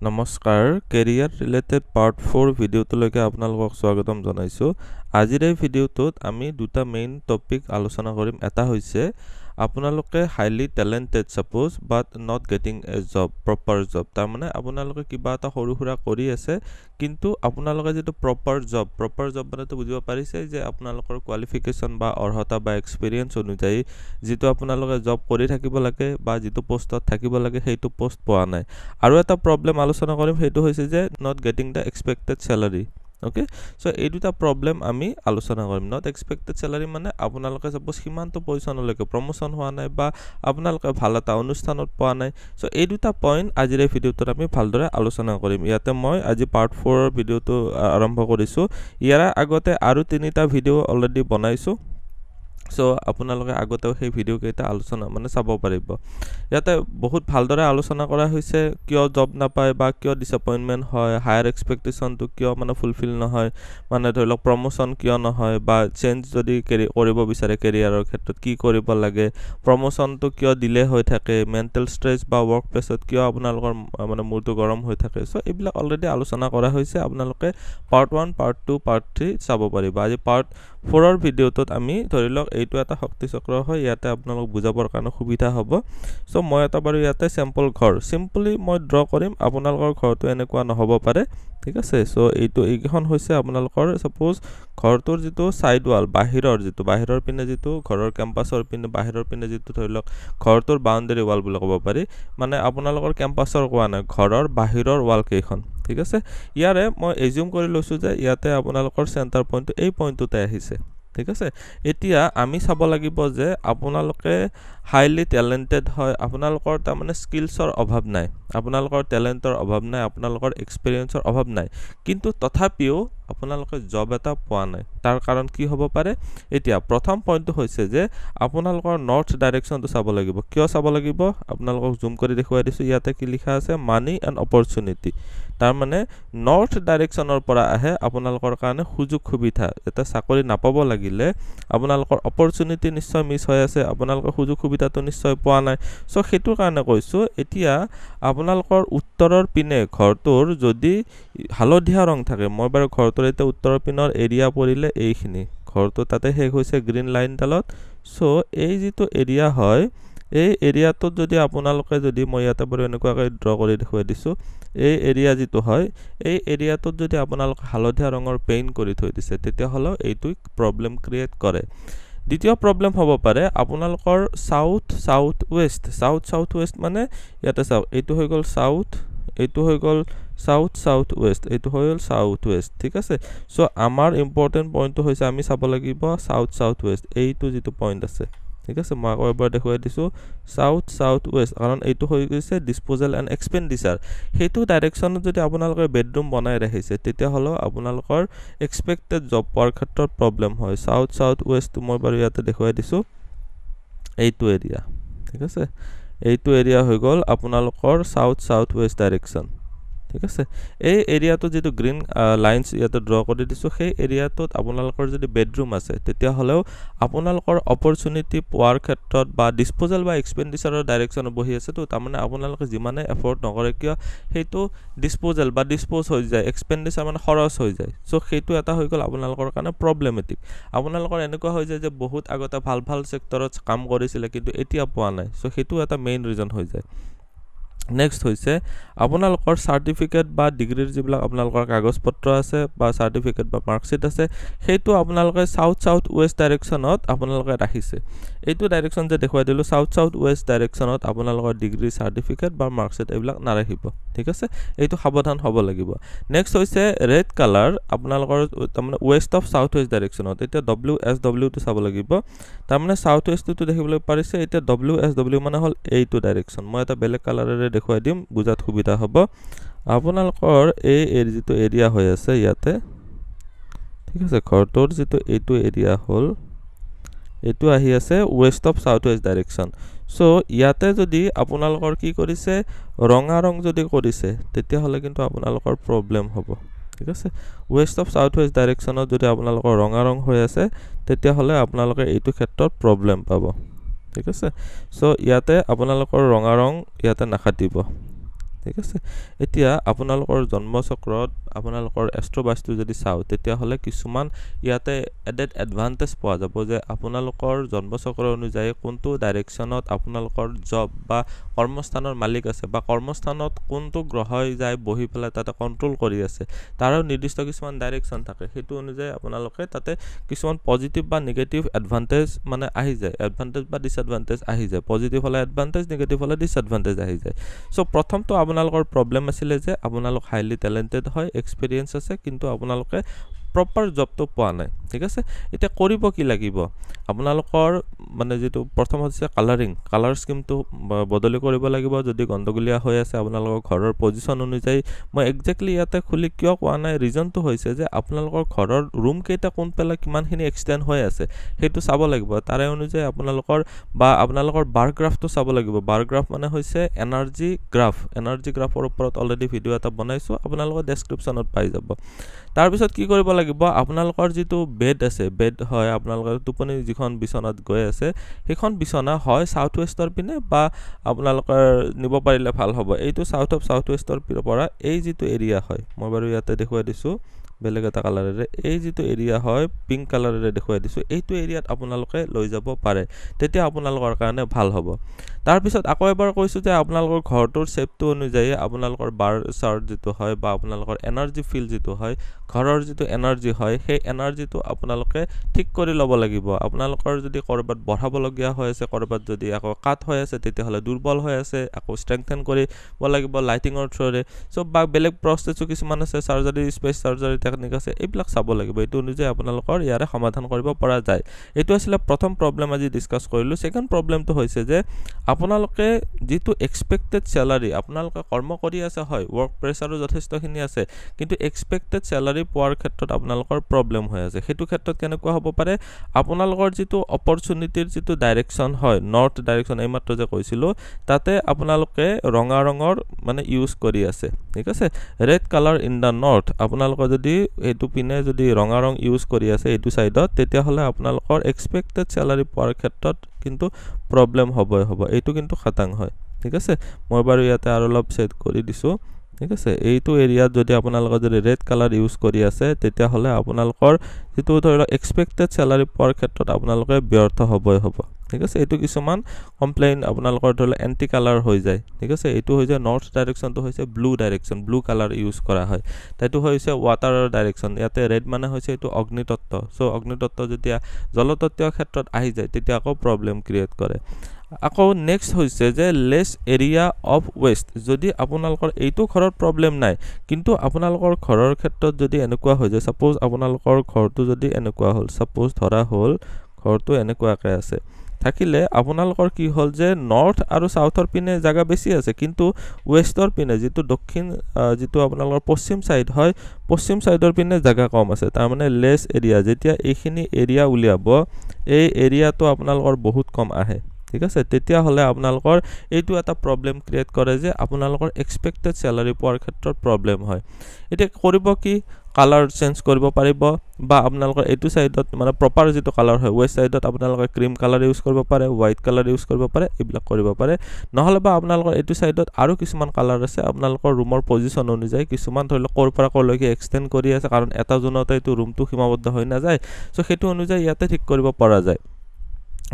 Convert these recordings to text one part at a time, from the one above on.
নমস্কাৰ career related part 4 ভিডিঅ'টোলৈকে আপোনালোকক স্বাগতম জনাইছো আজিৰ এই ভিডিঅ'টোত আমি দুটা মেইন টপিক আলোচনা কৰিম এটা হৈছে আপোনালোকে highly talented suppose but not getting a job proper job তাৰ মানে আপোনালোকে কিবা এটা সৰুহুৰা কৰি আছে কিন্তু আপোনালোকে যেটো প্ৰপাৰ জব মানে তো বুজিব পাৰিছে যে আপোনালোকৰ কোৱালিফিকেশন বা অৰ্হতা বা এক্সপেৰিয়েন্স অনুযায়ী যেটো আপোনালোকে জব কৰি থাকিব লাগে বা যেটো পোষ্টত থাকিব লাগে সেইটো পোষ্ট পোৱা নাই আৰু এটা প্ৰবলেম আলোচনা কৰিম সেইটো হৈছে যে not getting the expected salary Okay, so এই দুটা প্ৰবলেম আমি আলোচনা কৰিম নট এক্সপেক্টেড স্যালাৰি মানে আপোনালোকে সাপোজ কিমানটো পজিশনলৈকে প্ৰমোশন হোৱা নাই বা আপোনালোকে ভাল এটা অনুষ্ঠানত পোৱা নাই সো এই দুটা পইণ্ট আজিৰ এই ভিডিওটোত আমি ভালদৰে আলোচনা কৰিম ইয়াতে মই আজি পাৰ্ট 4 ৰ ভিডিওটো আৰম্ভ কৰিছো ইয়াৰ আগতে আৰু তিনিটা ভিডিও অলৰেডি বনাইছো সো আপোনালোকে আগতেও সেই ভিডিও কেইটা আলোচনা মানে চাব পাৰিব ইয়াতে বহুত ভালদৰে আলোচনা কৰা হৈছে কিয় জব নাপায় বা কিয় ডিসএপয়েন্টমেন্ট হয় হায়াৰ এক্সপেক্টেশন তো কিয় মানে ফুলফিল নহয় মানে ধৰিলক প্ৰমোশন কিয় নহয় বা চেঞ্জ যদি কৰিব বিচাৰে কেৰিয়াৰৰ ক্ষেত্ৰত কি কৰিব লাগে প্ৰমোশন তো কিয় ডিলে হৈ থাকে মেন্টাল ষ্ট্ৰেছ বা ওয়াৰ্ক প্লেছত কিয় আপোনালোকৰ মানে মূৰটো গৰম হৈ থাকে সো এইবিলাক অলৰেডি আলোচনা কৰা হৈছে আপোনালোকে পাৰ্ট 1 পাৰ্ট 2 পাৰ্ট 3 চাব পাৰিব আজি পাৰ্ট 4 ৰ ভিডিওটোত আমি ধৰিলক এইটো এটা শক্তি চক্ৰ হয় ইয়াতে আপোনালোক বুজাবৰ কাৰণে সুবিধা হ'ব সো মই এটা বাৰু ইয়াতে স্যাম্পল ঘৰ সিম্পলি মই ড্ৰ কৰিম আপোনালোকৰ ঘৰটো এনেকুৱা নহব পাৰে ঠিক আছে সো এইখন হৈছে আপোনালোকৰ সাপোজ ঘৰটোৰ যেটো সাইড ওয়াল বাহিৰৰ পিনে যেটো ঘৰৰ কেম্পাছৰ পিনে বাহিৰৰ পিনে যেটো ধৰিলক ঘৰটোৰ বাউণ্ডাৰী ওয়াল বুলি ক'ব পাৰি মানে আপোনালোকৰ কেম্পাছৰ কোৱা নাই ঘৰৰ বাহিৰৰ ওয়াল কেইখন ঠিক আছে ইয়াৰে মই এজিউম কৰি লৈছো যে ইয়াতে আপোনালোকৰ সেন্টাৰ পইণ্ট এই পইণ্টতে আহিছে ঠিক আছে এতিয়া আমি চাব লাগিব যে আপোনালোকে হাইলি টেলেন্টেড হয় আপোনালোকৰ তা মানে স্কিলছৰ অভাৱ নাই আপোনালোকৰ টেলেন্টৰ অভাৱ নাই আপোনালোকৰ এক্সপেৰিয়েন্সৰ অভাৱ নাই কিন্তু তথাপিও আপোনালোকে জব এটা পোৱা নাই তাৰ কাৰণ কি হ'ব পাৰে এতিয়া প্ৰথম পইণ্টটো হৈছে যে আপোনালোকৰ নৰ্থ ডাইৰেকচনটো চাব লাগিব কিয় চাব লাগিব আপোনালোকক জুম কৰি দেখুৱাই দিছো ইয়াতে কি লিখা আছে মানি এণ্ড অপৰচুনিটি তাৰ মানে নৰ্থ ডাইৰেকচনৰ পৰা আহে আপোনালোকৰ কাৰণে সুযোগ সুবিধা এটা চাকৰি নাপাব লাগিলে আপোনালোকৰ অপৰচুনিটি নিশ্চয় মিছ হৈ আছে আপোনালোকৰ সুযোগ সুবিধাটো নিশ্চয় পোৱা নাই সো হেতুৰ কাৰণে কৈছো এতিয়া আপোনালোকৰ উত্তৰৰ পিনে ঘৰটোৰ যদি হালধীয়া ৰং থাকে মই বাৰু ঘৰটোৰ এটা উত্তৰৰ পিনৰ এৰিয়া পৰিলে এইখিনি ঘৰটো তাতে শেষ হৈছে গ্ৰীন লাইন ডালত সো এই যেটো এৰিয়া হয় এই এৰিয়াটো যদি আপোনালোকে যদি মই ইয়াতে বাৰু এনেকুৱাকৈ ড্ৰ কৰি দেখুৱাই দিছো এই এৰিয়া যেটো হয় এই এৰিয়াটোত যদি আপোনালোকে হালধীয়া ৰঙৰ পেইন্ট কৰি থৈ দিছে তেতিয়া হলো এইটো প্ৰবলেম ক্ৰিয়েট কৰে দ্বিতীয় প্ৰবলেম হ'ব পাৰে আপোনালোকৰ সাউথ ওয়েস্ট মানে ইয়াতে চাও এইটো হৈ গল সাউথ এইটো হৈ গল সাউথ ওয়েস্ট এইটো হৈ গল সাউথ ওয়েস্ট ঠিক আছে সো আমাৰ ইম্পৰ্টেন্ট পইণ্টটো হৈছে আমি চাব লাগিব সাউথ ওয়েস্ট এইটো যেটো পইণ্ট আছে ঠিক আছে মই এবাৰ দেখুৱাই দিছো সাউথ ওয়েস্ট কাৰণ এইটো হৈ গৈছে ডিসপোজাল এণ্ড এক্সপেন্ডিচাৰ হেতু ডাইৰেকচনত যদি আপোনালোকে বেডৰুম বনাই ৰাখিছে তেতিয়া হলো আপোনালোকৰ এক্সপেক্টেড জব পোৱাৰ ক্ষেত্ৰত প্ৰবলেম হয় সাউথ ওয়েস্ট মই বাৰু ইয়াতে দেখুৱাই দিছো এইটো এৰিয়া ঠিক আছে এইটো এৰিয়া হৈ গল আপোনালোকৰ সাউথ ওয়েস্ট ডাইৰেকচন ঠিক আছে এই এৰিয়াটো যেটো গ্ৰীন লাইনস ইয়াতে ড্ৰ কৰি দিছো সেই এৰিয়াটোত আপোনালোকৰ যদি বেডৰুম আছে তেতিয়া হলেও আপোনালোকৰ অপৰচুনিটি পোৱাৰ ক্ষেত্ৰত বা ডিসপোজাল বা এক্সপেন্ডিচাৰৰ ডাইৰেকচনত বহি আছে তো তাৰমানে আপোনালোকে যিমানে এফৰ্ট নকৰে কিয় হেতু ডিসপোজাল বা ডিসপোজ হৈ যায় এক্সপেন্ডিচাৰ মানে খৰচ হৈ যায় সো হেতু এটা হৈ গল আপোনালোকৰ কাৰণে প্ৰবলেমেটিক আপোনালোকৰ এনেকুৱা হৈ যায় যে বহুত আগতে ভাল সেক্টৰত কাম কৰিছিল কিন্তু এতিয়া পোৱা নাই সো হেতু এটা মেইন ৰিজন হৈ যায় নেক্সট হৈছে আপোনালোকৰ সাৰ্টিফিকেট বা ডিগ্ৰীৰ যিবিলাক আপোনালোকৰ কাগজ পত্ৰ আছে বা সাৰ্টিফিকেট বা মাৰ্কশিট আছে হেতু আপোনালোকে সাউথ ওয়েস্ট ডাইৰেকচনত আপোনালোকে ৰাখিছে এইটো ডাইৰেকচন যে দেখুৱাই দিলো সাউথ ওয়েস্ট ডাইৰেকচনত আপোনালোকৰ ডিগ্ৰী সাৰ্টিফিকেট বা মাৰ্কশিট এইবিলাক নাৰাখিব ঠিক আছে এইটো সাৱধান হ'ব লাগিব নেক্সট হৈছে ৰেড কালাৰ আপোনালোকৰ তাৰমানে ওয়েস্ট অফ সাউথ ওয়েস্ট ডাইৰেকচনত এটা WSW টো চাব লাগিব তাৰমানে সাউথ ওয়েস্ট টো দেখিবলৈ পাৰিছে এটা WSW মানে হল এইটো ডাইৰেকচন মই এটা বেলেগ কালাৰেৰে দেখুৱাই দিম বুজাত সুবিধা হ'ব আপোনালোকৰ এই যেটো এৰিয়া হৈ আছে ইয়াতে ঠিক আছে ঘৰটোৰ যেটো এইটো এৰিয়া হল এইটো আহি আছে West of south West direction so ইয়াতে যদি আপোনালোকৰ কি কৰিছে ৰঙা ৰং যদি কৰিছে তেতিয়া হলে কিন্তু আপোনালোকৰ প্ৰবলেম হ'ব ঠিক আছে ওয়েস্ট অফ সাউথ ওয়েস্ট ডাইৰেকচনত যদি আপোনালোকৰ ৰঙা ৰং হৈ আছে তেতিয়া হলে আপোনালোকে এইটো ক্ষেত্ৰত প্ৰবলেম পাব ঠিক আছে সো ইয়াতে আপোনালোকৰ ৰঙা ৰং ইয়াতে নাখাটিব ঠিক আছে এতিয়া আপোনালোকৰ জন্মচক্ৰত আপোনালোকৰ এষ্ট্ৰবাইজটো যদি চাও তেতিয়া হলে কিছুমান ইয়াতে এডেড এডভান্টেজ পোৱা যাব যে আপোনালোকৰ জন্মচক্ৰ অনুযায়ী কোনটো ডাইৰেকচনত আপোনালোকৰ জব বা কৰ্মস্থানৰ মালিক আছে বা কৰ্মস্থানত কোনটো গ্ৰহই যায় বহি পেলাই তাতে কন্ট্ৰোল কৰি আছে তাৰো নিৰ্দিষ্ট কিছুমান ডাইৰেকচন থাকে হেতু অনুযায়ী আপোনালোকে তাতে কিছুমান পজিটিভ বা নেগেটিভ এডভান্টেজ মানে আহি যায় এডভান্টেজ বা ডিসএডভান্টেজ আহি যায় পজিটিভ হলে এডভান্টেজ নেগেটিভ হলে ডিসএডভান্টেজ আহি যায় সো প্ৰথমটো আপোনালোকৰ প্ৰবলেম আছিল যে আপোনালোক হাইলি টেলেন্টেড হয় এক্সপেৰিয়েন্স আছে কিন্তু আপোনালোকে প্ৰপাৰ জবটো পোৱা নাই ঠিক আছে এটা কৰিব কি লাগিব আপোনালোকৰ মানে যেটো প্ৰথম হৈছে কালাৰ স্কিমটো বদলি কৰিব লাগিব যদি গণ্ডগোলীয়া হৈ আছে আপোনালোকৰ ঘৰৰ পজিশন অনুযায়ী মই এক্স্যাক্টলি ইয়াতে খুলি কিয় কোৱা নাই ৰিজনটো হৈছে যে আপোনালোকৰ ঘৰৰ ৰুম কেইটা কোন পেলা কিমানখিনি এক্সটেন্ড হৈ আছে হেতু চাব লাগিব তাৰে অনুযায়ী আপোনালোকৰ বাৰ গ্ৰাফটো চাব লাগিব বাৰ গ্ৰাফ মানে হৈছে এনাৰ্জি গ্ৰাফৰ ওপৰত অলৰেডি ভিডিও এটা বনাইছো আপোনালোকৰ ডেসক্ৰিপচনত পাই যাব তাৰ পিছত কি কৰিব লাগিব আপোনালোকৰ যেটো বেড আছে বেড হয় আপোনালোকৰ টোপনি যিখন বিছনাত গৈ আছে হেখন বিছনা হয় সাউথ ওয়েষ্টৰ পিনে বা আপোনালোকৰ নিব পাৰিলে ভাল হ'ব এইটো সাউথ ওয়েষ্টৰ পৰা এই যেটো এৰিয়া হয় মই বাৰু ইয়াতে দেখুৱাই দিছো বেলেগ এটা কালাৰেৰে এই যেটো এৰিয়া হয় পিংক কালাৰেৰে দেখুৱাই দিছো এইটো এৰিয়াত আপোনালোকে লৈ যাব পাৰে তেতিয়া আপোনালোকৰ কাৰণে ভাল হ'ব তাৰ পিছত আকৌ এবাৰ কৈছো যে আপোনালোকৰ ঘৰটোৰ শেপটো অনুযায়ী আপোনালোকৰ বাৰ চাৰ্ট যেটো হয় বা আপোনালোকৰ এনাৰ্জি ফিল যেটো হয় ঘৰৰ যেটো এনাৰ্জি হয় সেই এনাৰ্জিটো আপোনালোকে ঠিক কৰি ল'ব লাগিব আপোনালোকৰ যদি কৰবাত বঢ়াব লগিয়া হৈ আছে কৰবাত যদি আকৌ কাট হৈ আছে তেতিয়া হলে দুৰ্বল হৈ আছে আকৌ ষ্ট্ৰেংথেন কৰিব লাগিব লাইটিংৰ থ্ৰুৰে সব বা বেলেগ প্ৰসেসও কিছুমান আছে সাৰ্জাৰী স্পেস সাৰ্জাৰী টেকনিক আছে এইবিলাক চাব লাগিব এইটো অনুযায়ী আপোনালোকৰ ইয়াৰে সমাধান কৰিব পৰা যায় এইটো আছিল প্ৰথম প্ৰবলেম আজি ডিসকাস কৰিলো সেকেন্ড প্ৰবলেমটো হৈছে যে আপোনালোকে যেটো এক্সপেক্টেড স্যালাৰি আপোনালোকে কৰ্ম কৰি আছে হয় ওয়াৰ্ক প্ৰেছাৰো যথেষ্টখিনি আছে কিন্তু এক্সপেক্টেড স্যালাৰি পোৱাৰ ক্ষেত্ৰত আপোনালোকৰ প্ৰবলেম হৈ আছে হেতু ক্ষেত্ৰত কেনেকুৱা হ'ব পাৰে আপোনালোকৰ যেটো অপৰচুনিটিৰ যেটো ডাইৰেকচন হয় নৰ্থ ডাইৰেকচন এইমাত্ৰ যে কৈছিলো তাতে আপোনালোকে ৰঙা ৰঙৰ মানে ইউজ কৰি আছে ঠিক আছে red colour in the north আপোনালোকে যদি এটো পিনে যদি ৰঙা ৰং ইউজ কৰি আছে এটো সাইডত তেতিয়া হলে আপোনালোকৰ এক্সপেক্টেড স্যালাৰি পোৱাৰ ক্ষেত্ৰত কিন্তু প্ৰবলেম হ'ব এইটো কিন্তু খতাং হয় ঠিক আছে মই বাৰু ইয়াতে আৰু অলপ সেট কৰি দিছো ঠিক আছে এইটো এৰিয়াত যদি আপোনালোকে যদি ৰেড কালাৰ ইউজ কৰি আছে তেতিয়া হলে আপোনালোকৰ যেটো ধৰি এক্সপেক্টেড স্যালাৰি পোৱাৰ ক্ষেত্ৰত আপোনালোকে ব্যৰ্থ হ'ব ঠিক আছে এইটো কিছুমান কমপ্লেইন আপোনালোকৰ ধৰি এন্টি কালাৰ হৈ যায় ঠিক আছে এইটো হৈ যায় নৰ্থ ডাইৰেকচনটো হৈছে blue direction blue colour use কৰা হয় তাইটো হৈছে ওয়াটাৰৰ ডাইৰেকচন ইয়াতে ৰেড মানে হৈছে এইটো অগ্নিতত্ত্ব সো অগ্নিতত্ত্ব যেতিয়া জলতত্ত্বৰ ক্ষেত্ৰত আহি যায় তেতিয়া আকৌ প্ৰবলেম ক্ৰিয়েট কৰে আকৌ নেক্সট হৈছে যে লেস এৰিয়া অফ ওয়েস্ট যদি আপোনালোকৰ এইটো ঘৰৰ প্ৰবলেম নাই কিন্তু আপোনালোকৰ ঘৰৰ ক্ষেত্ৰত যদি এনেকুৱা হৈ যায় সাপোজ আপোনালোকৰ ঘৰটো যদি এনেকুৱা হ'ল সাপোজ ধৰা হ'ল ঘৰটো এনেকুৱাকৈ আছে থাকিলে আপোনালোকৰ কি হ'ল যে নৰ্থ আৰু সাউথৰ পিনে জায়গা বেছি আছে কিন্তু ওয়েষ্টৰ পিনে যেটো দক্ষিণ যেটো আপোনালোকৰ পশ্চিম সাইড হয় পশ্চিম সাইডৰ পিনে জায়গা কম আছে তাৰ মানে লেস এৰিয়া যেতিয়া এইখিনি এৰিয়া উলিয়াব এই এৰিয়াটো আপোনালোকৰ বহুত কম আহে ঠিক আছে তেতিয়া হলে আপোনালোকৰ এইটো এটা প্ৰবলেম ক্ৰিয়েট কৰে যে আপোনালোকৰ এক্সপেক্টেড স্যালাৰি পোৱাৰ ক্ষেত্ৰত প্ৰবলেম হয় এটা কৰিব কি কালাৰ চেঞ্জ কৰিব পাৰিব বা আপোনালোকৰ এইটো সাইডত মানে প্ৰপাৰ যেটো কালাৰ হয় ওয়েষ্ট সাইডত আপোনালোকে ক্ৰীম কালাৰ ইউজ কৰিব পাৰে হোৱাইট কালাৰ ইউজ কৰিব পাৰে এইবিলাক কৰিব পাৰে নহলে বা আপোনালোকৰ এইটো সাইডত আৰু কিছুমান কালাৰ আছে আপোনালোকৰ ৰুমৰ পজিশন অনুযায়ী কিছুমান ধৰিলক কৰ পৰা কৰলৈকে এক্সটেন্ড কৰি আছে কাৰণ এটা জোনতে এইটো ৰুমটো সীমাবদ্ধ হৈ না যায় সো হেতু অনুযায়ী ইয়াতে ঠিক কৰিব পৰা যায়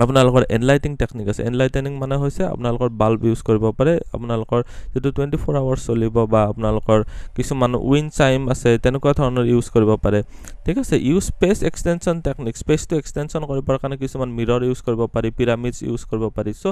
আপোনালোকৰ এনলাইটিং টেকনিক আছে এনলাইটেনিং মানে হৈছে আপোনালোকৰ বাল্ব ইউজ কৰিব পাৰে আপোনালোকৰ যেটো 24 আৱাৰ্স চলিব বা আপোনালোকৰ কিছুমান উইন্ড চাইম আছে তেনেকুৱা ধৰণৰ ইউজ কৰিব পাৰে ঠিক আছে ইউজ স্পেস এক্সটেনশন টেকনিক স্পেসটো এক্সটেনশন কৰিবৰ কাৰণে কিছুমান মিৰৰ ইউজ কৰিব পাৰি পিৰামিডস ইউজ কৰিব পাৰি সো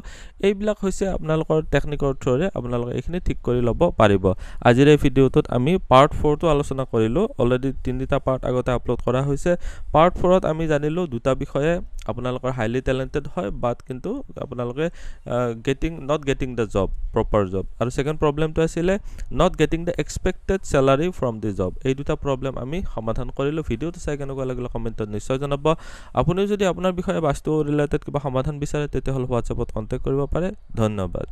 এইবিলাক হৈছে আপোনালোকৰ টেকনিকৰ থ্ৰুৰে আপোনালোকে এইখিনি ঠিক কৰি ল'ব পাৰিব আজিৰ এই ভিডিওটোত আমি পাৰ্ট 4 টো আলোচনা কৰিলো অলৰেডি তিনিটা পাৰ্ট আগতে আপলোড কৰা হৈছে পাৰ্ট 4 ত আমি জানিলো দুটা বিষয়ে আপোনালোকৰ হাইলি টেলেন্টেড হয় বাট কিন্তু আপোনালোকে not getting the job proper job আৰু সেকেন্ড প্ৰবলেমটো আছিল not getting the expected salary from the job এই দুটা প্ৰবলেম আমি সমাধান কৰিলো ভিডিওটো চাই কেনেকুৱা লাগিল কমেন্টত নিশ্চয় জনাব আপুনি যদি আপোনাৰ বিষয়ে বাস্তু ৰিলেটেড কিবা সমাধান বিচাৰে তেতিয়া হল WhatsAppত কন্টাক্ট কৰিব পাৰে ধন্যবাদ